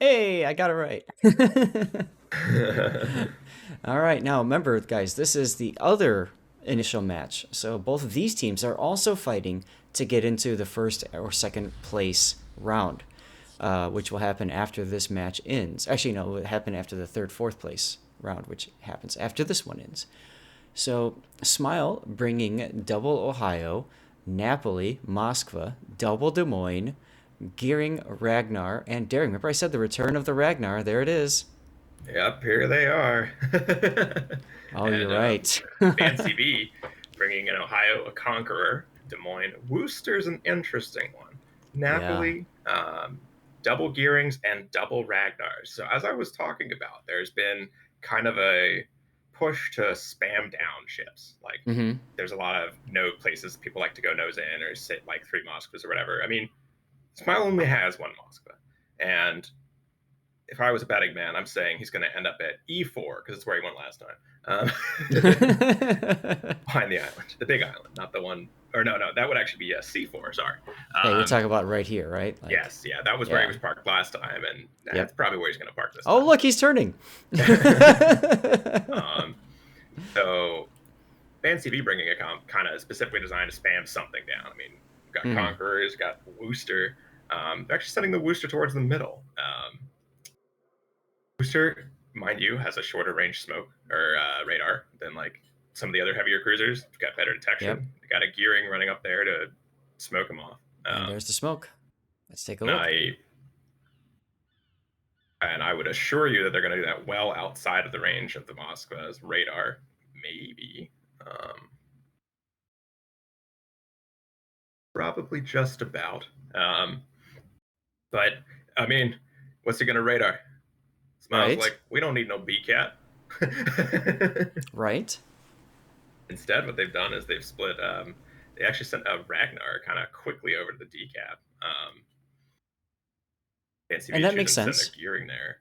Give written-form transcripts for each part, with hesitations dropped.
Hey, I got it right. All right, now remember, guys, this is the other initial match. So both of these teams are also fighting to get into the first or second place round, which will happen after this match ends. Actually, no, it will happen after the third, fourth place round, which happens after this one ends. So Smile bringing double Ohio, Napoli, Moskva, double Des Moines, Gearing, Ragnar, and Daring. Remember I said the return of the Ragnar. There it is. Yep, here they are. Oh, you're And right. BANCV bringing in Ohio a conqueror, Des Moines. Worcester's an interesting one. Yeah. Napoli, double Gearings and double Ragnars. So as I was talking about, there's been kind of a push to spam down ships. Like Mm-hmm. there's a lot of no places people like to go nose in or sit like three Moskvas or whatever. I mean, Smile only has one Moskva. And if I was a betting man, I'm saying he's going to end up at E4 because it's where he went last time. Behind the island, the big island, not the one. Or no, that would actually be a C4. Sorry. Yeah, you're Um, talking about right here, right? Like, yes, yeah, that was where he yeah. was parked last time, and that's Yep. probably where he's going to park this Oh, time. look, he's turning. um, so BANCV bringing a kind of specifically designed to spam something down. I mean, we've got Mm-hmm. Conquerors, got Worcester. They're actually sending the Worcester towards the middle. Booster, mind you, has a shorter range smoke or radar than like some of the other heavier cruisers. It's got better Yep. detection. They got a gearing running up there to smoke them off. And there's the smoke. Let's take a And look. I would assure you that they're going to do that well outside of the range of the Moskva's radar, maybe. Probably just about. But I mean, what's he going to radar? Smiles Right? like, we don't need no BCAT. Right? Instead, what they've done is they've split. They actually sent a Ragnar kind of quickly over to the decap. And NCV that makes choosing to send their sense. gearing there.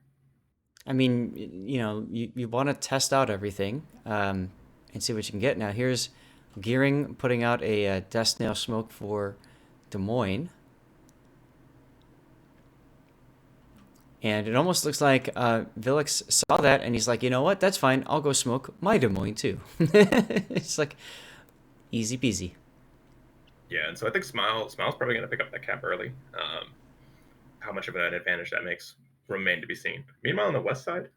I mean, you want to test out everything and see what you can get. Now, here's Gearing putting out a Death Snail smoke for Des Moines. And it almost looks like Vilix saw that and he's like, you know what? That's fine. I'll go smoke my Des Moines too. It's like easy peasy. Yeah, and so I think Smile's probably going to pick up that cap early. How much of an advantage that makes remain to be seen. Meanwhile, on the west side,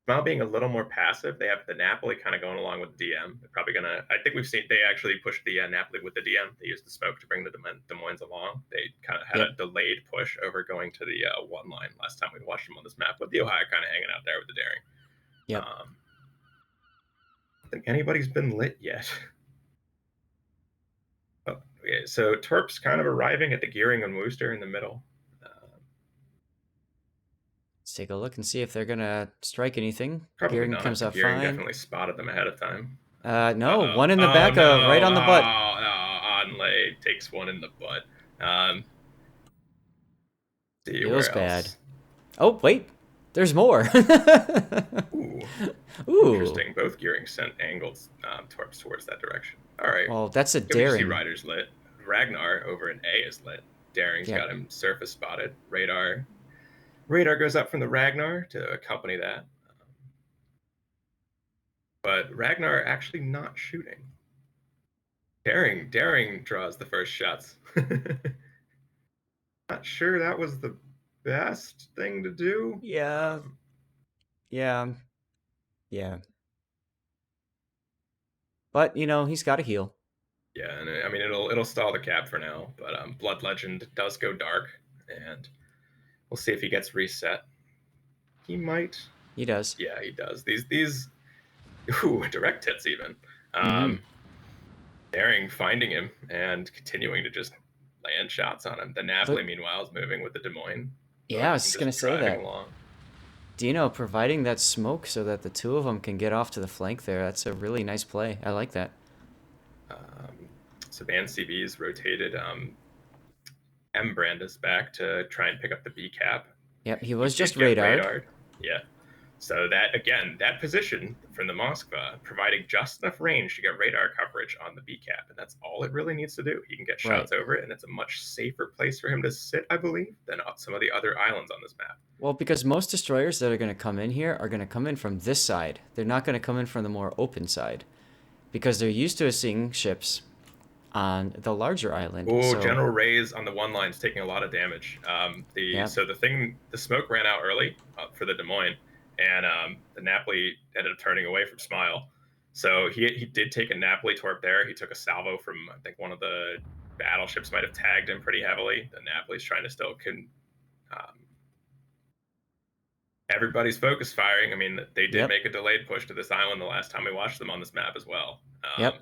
Smile being a little more passive, they have the Napoli kind of going along with DM. They're probably gonna. I think we've seen they actually pushed the Napoli with the DM. They used the smoke to bring the Des Moines along. They kind of had a Yep. delayed push over going to the one line last time we watched them on this map, with the Ohio kind of hanging out there with the Daring. Yep. I don't think anybody's been lit yet. Oh, okay, so Torp's kind of arriving at the gearing on Wooster in the middle. Let's take a look and see if they're gonna strike anything. Probably Gearing not. comes The out gearing fine. definitely spotted them ahead of time. No, one in the Oh back, right no! on the butt. Onlay takes one in the butt. Um, see Feels where bad. else. Oh, wait. There's more. Ooh, Ooh. interesting. Both gearing sent angled torps towards that direction. All right. Well, that's a Good to see Daring. Riders lit. Ragnar over in A is lit. Daring's Yep. got him surface spotted. Radar goes up from the Ragnar to accompany that. But Ragnar actually not shooting. Daring draws the first shots. Not sure that was the best thing to do. Yeah. Yeah. Yeah. But, he's got to heal. Yeah, and I mean it'll stall the cap for now, but Blood Legend does go dark, and we'll see if he gets reset. He might. He does. Yeah, he does. These ooh, direct hits even. Mm-hmm. Um, Daring finding him and continuing to just land shots on him. The Napoli, Look, meanwhile, is moving with the Des Moines. yeah, I Both was of them just just going to say driving that. along. Providing that smoke so that the two of them can get off to the flank there, that's a really nice play. I like that. So BANCV's rotated M Brandis back to try and pick up the B cap. Yep, he He was just did get radared. radared. Yeah. So that again, that position from the Moskva providing just enough range to get radar coverage on the B cap, and that's all it really needs to do. He can get Right. shots over it, and it's a much safer place for him to sit, I believe, than some of the other islands on this map. Well, because most destroyers that are going to come in here are going to come in from this side. They're not going to come in from the more open side because they're used to seeing ships on the larger island. Oh, So, General Ray's on the one line is taking a lot of damage. yeah, The smoke ran out early for the Des Moines, and the Napoli ended up turning away from Smile. So he did take a Napoli torp there. He took a salvo from I think one of the battleships might have tagged him pretty heavily. The Napoli's trying to still um, everybody's focus firing. I mean, they did yep, make a delayed push to this island the last time we watched them on this map as well. yep,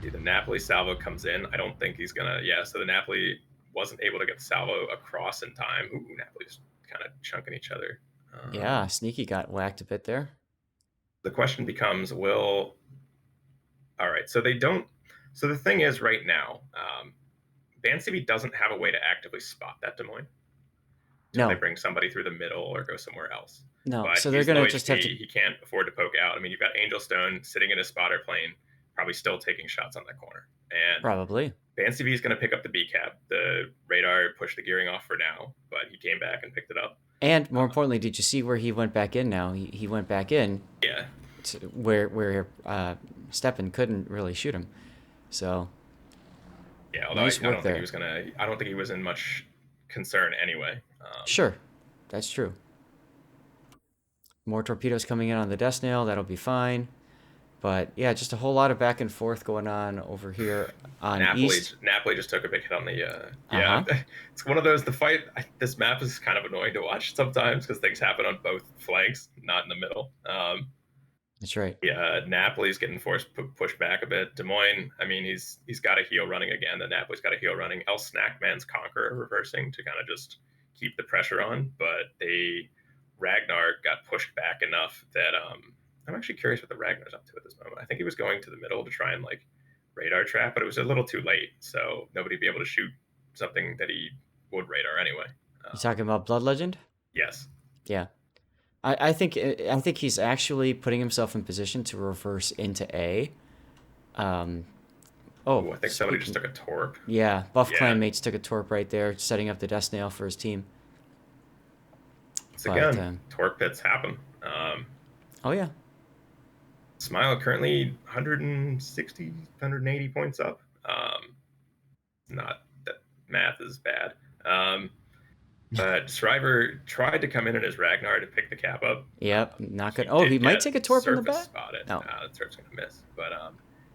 The Napoli salvo comes in. I don't think he's gonna. Yeah, so the Napoli wasn't able to get the salvo across in time. Ooh, Napoli's kind of chunking each other. yeah. Sneaky got whacked a bit there. The question becomes, will all right? So they don't. So the thing is, right now, BANCV doesn't have a way to actively spot that Des Moines until they No, bring somebody through the middle or go somewhere else. no. But So they're he's going low to just have to, HP. He can't afford to poke out. I mean, you've got Angel Stone sitting in his spotter plane, probably still taking shots on that corner, and probably. BANCV is going to pick up the B cap. The radar pushed the gearing off for now, but he came back and picked it up. And more Uh, importantly, did you see where he went back in now? He went back in yeah, to where Steppen couldn't really shoot him. So yeah. Although nice I work don't think he there. was gonna. I don't think he was in much concern anyway. Sure, that's true. More torpedoes coming in on the death snail. That'll be fine. But yeah, just a whole lot of back and forth going on over here on Napoli, east. Napoli just took a big hit on the. Uh Yeah, huh. it's one of those. The fight. This map is kind of annoying to watch sometimes because things happen on both flanks, not in the middle. That's right. Yeah, Napoli's getting pushed back a bit. Des Moines, I mean, he's got a heel running again. The Napoli's got a heel running. El Snackman's Conqueror reversing to kind of just keep the pressure on, but they Ragnar got pushed back enough that I'm actually curious what the Ragnar's up to at this moment. I think he was going to the middle to try and like radar trap, but it was a little too late, so nobody'd be able to shoot something that he would radar anyway. You Um, talking about Blood Legend? yes. Yeah. I think he's actually putting himself in position to reverse into A. Um, oh, Oh, I think somebody just speaking, took a torp. yeah, Buff Yeah. Clanmates took a torp right there, setting up the death snail for his team. It's But again, torp pits happen. oh yeah, Smile currently 160, 180 points up. Not that math is bad. Um, but Shriver tried to come in his Ragnar to pick the cap up. yep, not good. He Oh, he did might get take a torp in the surface back. spotted. No. The torp's going to miss. But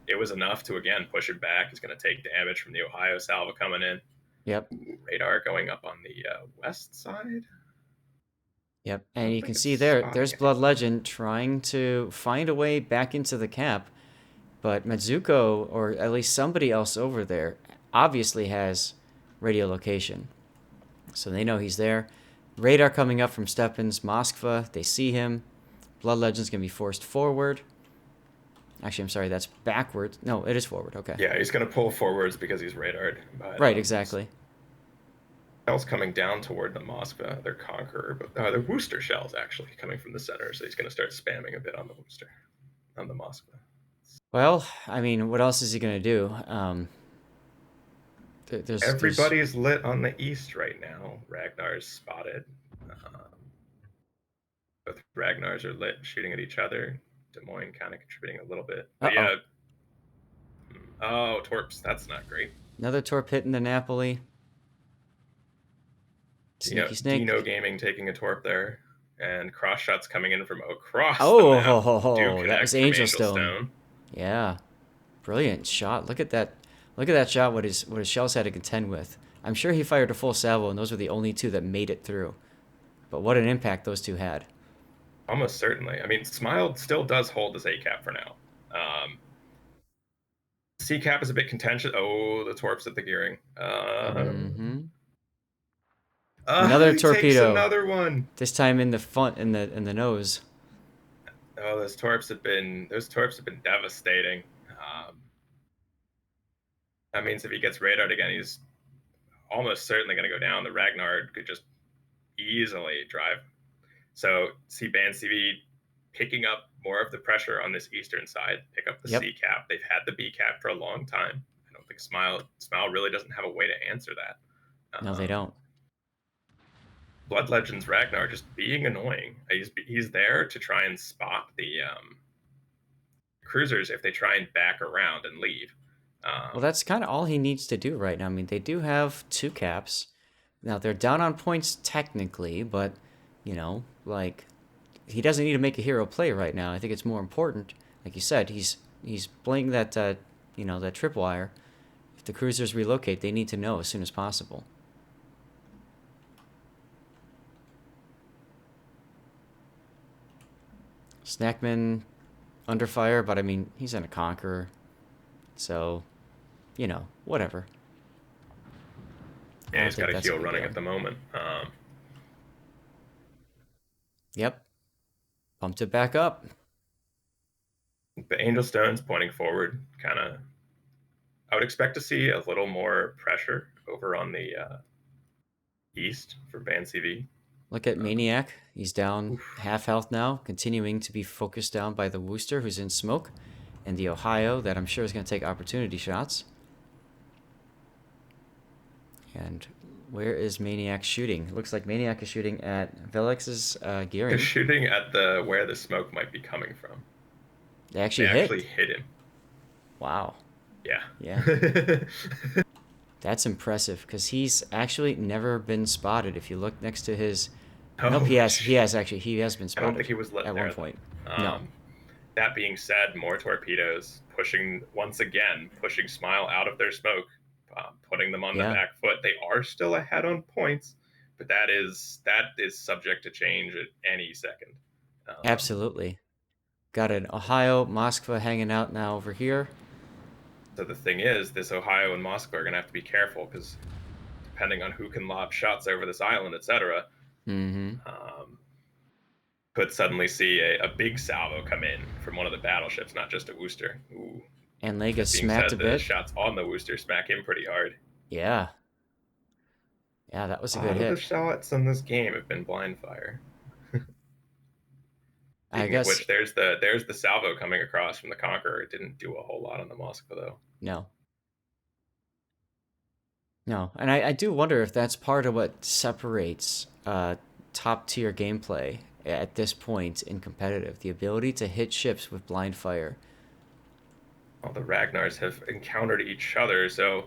it was enough to, again, push it back. He's going to take damage from the Ohio salvo coming in. Yep. Ooh, radar going up on the west side. Yep. I And don't you think can it's see there, spotting there's Blood anyone. Legend trying to find a way back into the cap. But Mitsuko, or at least somebody else over there, obviously has radio location. So they know he's there. Radar coming up from Stepan's Moskva. They see him. Blood Legend's going to be forced forward. Actually, I'm sorry, that's backwards. No, it is forward. Okay. Yeah, he's going to pull forwards because he's radared. But Right, exactly. shells coming down toward the Moskva, their Conqueror, but they're Worcester shells actually coming from the center. So he's going to start spamming a bit on the Worcester, on the Moskva. Well, I mean, what else is he going to do? There's Everybody's lit on the east right now. Ragnar's spotted. Both Ragnars are lit, shooting at each other. Des Moines kind of contributing a little bit, but Uh-oh. yeah. Oh, Torps, that's not great. Another torp hitting the Napoli. Sneaky Dino snake. Gaming taking a torp there, and cross shots coming in from across the Oh, map. ho, ho, Do ho. That was connect from Angel Angel Stone. Stone. Yeah. Brilliant shot. Look at that. Look at that shot what his shells had to contend with. I'm sure he fired a full salvo and those were the only two that made it through. But what an impact those two had. Almost certainly. I mean, Smile still does hold this A cap for now. C cap is a bit contentious. Oh, the torps at the gearing. Mhm. Oh, Another he takes torpedo. another one. This time in the front in the nose. Oh, those torps have been devastating. That means if he gets radared again, he's almost certainly going to go down. The Ragnar could just easily drive. So see BANCV picking up more of the pressure on this eastern side, pick up the Yep. C cap. They've had the B cap for a long time. I don't think Smile really doesn't have a way to answer that. No, they don't. Blood Legends Ragnar just being annoying. He's there to try and spot the cruisers if they try and back around and leave. Well, Um, that's kind of all he needs to do right now. I mean, they do have two caps. Now, they're down on points technically, but, like, he doesn't need to make a hero play right now. I think it's more important. Like you said, he's playing that, that tripwire. If the cruisers relocate, they need to know as soon as possible. Snackman under fire, but I mean, he's in a Conqueror. So, whatever. I yeah, don't he's got think a that's a heal big running deal. at the moment. Yep. Pumped it back up. The Angel Stone's pointing forward, kind of. I would expect to see a little more pressure over on the east for BANCV. Look at Um, Maniac. He's down oof. half health now, continuing to be focused down by the Wooster, who's in smoke, and the Ohio, that I'm sure is going to take opportunity shots. And where is Maniac shooting? It looks like Maniac is shooting at Velex's They're gearing. shooting at the where the smoke might be coming from. They They actually actually hit. hit him. Wow. Yeah. Yeah. That's impressive because he's actually never been spotted. If you look next to his, nope, Oh, he has been I don't think spotted he was lit at one there point. though. No, That being said, more torpedoes pushing once again, pushing Smile out of their smoke, putting them on the yeah, back foot. They are still ahead on points, but that is subject to change at any second. Um, absolutely. Got an Ohio Moskva hanging out now over here. so the thing is, this Ohio and Moscow are going to have to be careful because depending on who can lob shots over this island, etc., Mm-hmm. um, could suddenly see a big salvo come in from one of the battleships, not just a Wooster. Ooh. And Lega That being smacked a said, the bit. shots on the Wooster smack him pretty hard. Yeah, yeah, that was A a good lot of the hit. shots in this game have been blind fire. I Speaking of guess which, there's the salvo coming across from the Conqueror. It didn't do a whole lot on the Moskva though. no, no, and I do wonder if that's part of what separates top tier gameplay at this point in competitive, the ability to hit ships with blind fire. All the Ragnars have encountered each other, so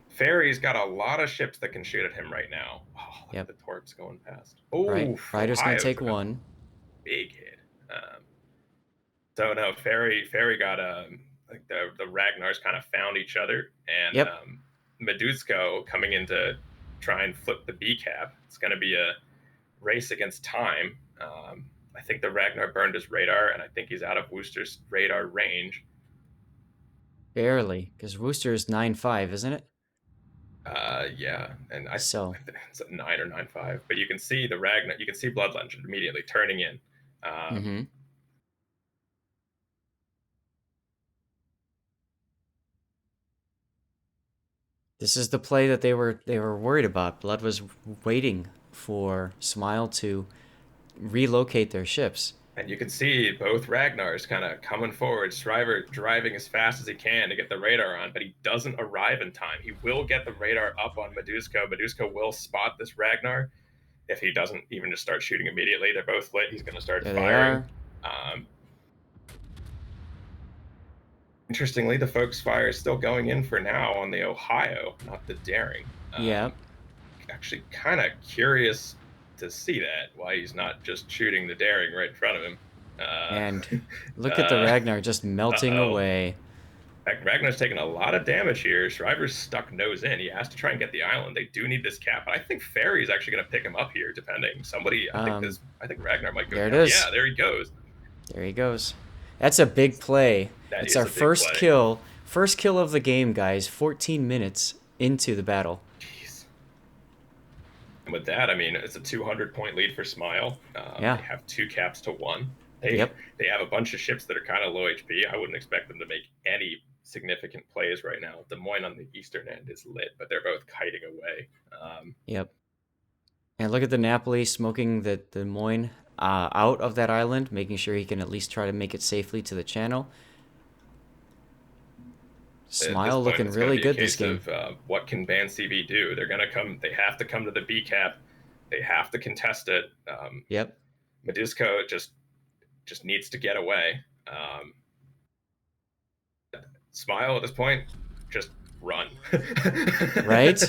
Ferry's got a lot of ships that can shoot at him right now. Oh, look at Yep. the torps going past. Right. Oh, Ryder's gonna Ohio take took a one. big hit. So no, Ferry got like the Ragnars kind of found each other, and Yep. Medusko coming in to try and flip the B cap. It's going to be a race against time. I think the Ragnar burned his radar, and I think he's out of Wooster's radar range. Barely, because Rooster is 9-5, isn't it? Yeah, and So, I think it's a 9 or 9-5. But you can see the Ragnar, you can see Blood Legend immediately turning in. Um, mm-hmm. This is the play that they were worried about. Blood was waiting for Smile to relocate their ships. And you can see both Ragnars kind of coming forward, Shriver driving as fast as he can to get the radar on, but he doesn't arrive in time. He will get the radar up on Medusko. Medusko will spot this Ragnar. If he doesn't even just start shooting immediately, they're both lit. He's going to start There they firing. are. Um, Interestingly, the Focus Fire is still going in for now on the Ohio, not the Daring. Yeah. Actually, kind of curious to see that, why he's not just shooting the Daring right in front of him. And Uh, look at the uh, Ragnar just melting oh. away. Ragnar's taking a lot of damage here. Shriver's stuck nose in. He has to try and get the island. They do need this cap, but I think Ferry's actually going to pick him up here. Depending, somebody, Um, I think Ragnar might go there it down. Yeah, is. there he goes. There he goes. That's a big play. That It's is our a big first play. kill. First kill of the game, guys. 14 minutes into the battle. Jeez. And with that, I mean, it's a 200-point lead for Smile. They Yeah. have 2 caps to 1. They Yep. they have a bunch of ships that are kind of low HP. I wouldn't expect them to make any significant plays right now. Des Moines on the eastern end is lit, but they're both kiting away. Yep. And look at the Napoli smoking the Moines. out of that island, making sure he can at least try to make it safely to the channel. At this Smile point, looking it's going to really be a good this case game. of what can BANCV do? They're going to come. They have to come to the B cap. They have to contest it. Yep. Madisco just needs to get away. Smile at this point, just run. Right?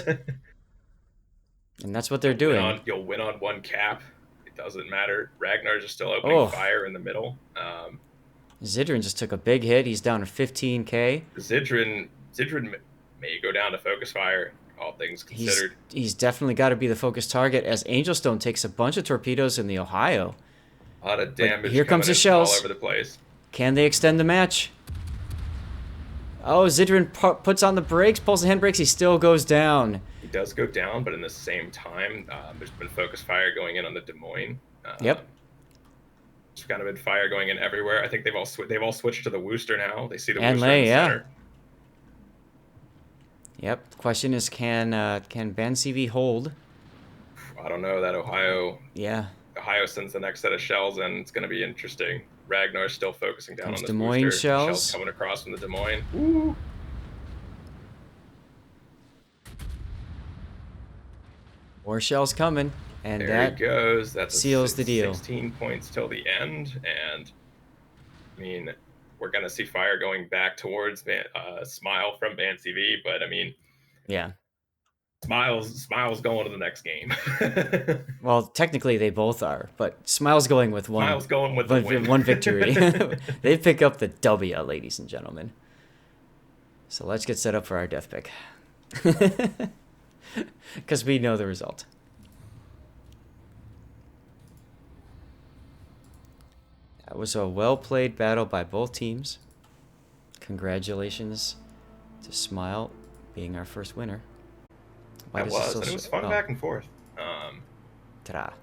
And that's what they're doing. You'll win on one cap. It doesn't matter. Ragnar's just still opening Oh, fire in the middle. Zidrin just took a big hit. He's down to 15K. Zidrin may go down to focus fire, all things considered. He's definitely got to be the focus target as Angelstone takes a bunch of torpedoes in the Ohio. A lot of But damage here comes the all shells. over the place. Can they extend the match? Oh, Zidrin puts on the brakes, pulls the handbrakes. He still goes down. He does go down, but in the same time, there's been focus fire going in on the Des Moines. Yep. There's kind of been fire going in everywhere. I think they've all switched to the Wooster now. They see the And Wooster in the yeah. center. Yep. The question is, can BANCV hold? I don't know. That Ohio sends the next set of shells, and it's going to be interesting. Ragnar's still focusing down on this Des Moines Wooster. shells. Shells coming across from the Des Moines. Woo! More shells coming, and there that he goes. That seals the deal. 16 points till the end, and I mean, we're gonna see fire going back towards Smile from BANCV, but I mean, yeah. Smile's going to the next game. Well, technically they both are, but Smile's going with one. Smile's going with the win. One victory. They pick up the W, ladies and gentlemen. So let's get set up for our death pick. Because we know the result. That was a well-played battle by both teams. Congratulations to Smile being our first winner. It was fun back and forth. Ta-da.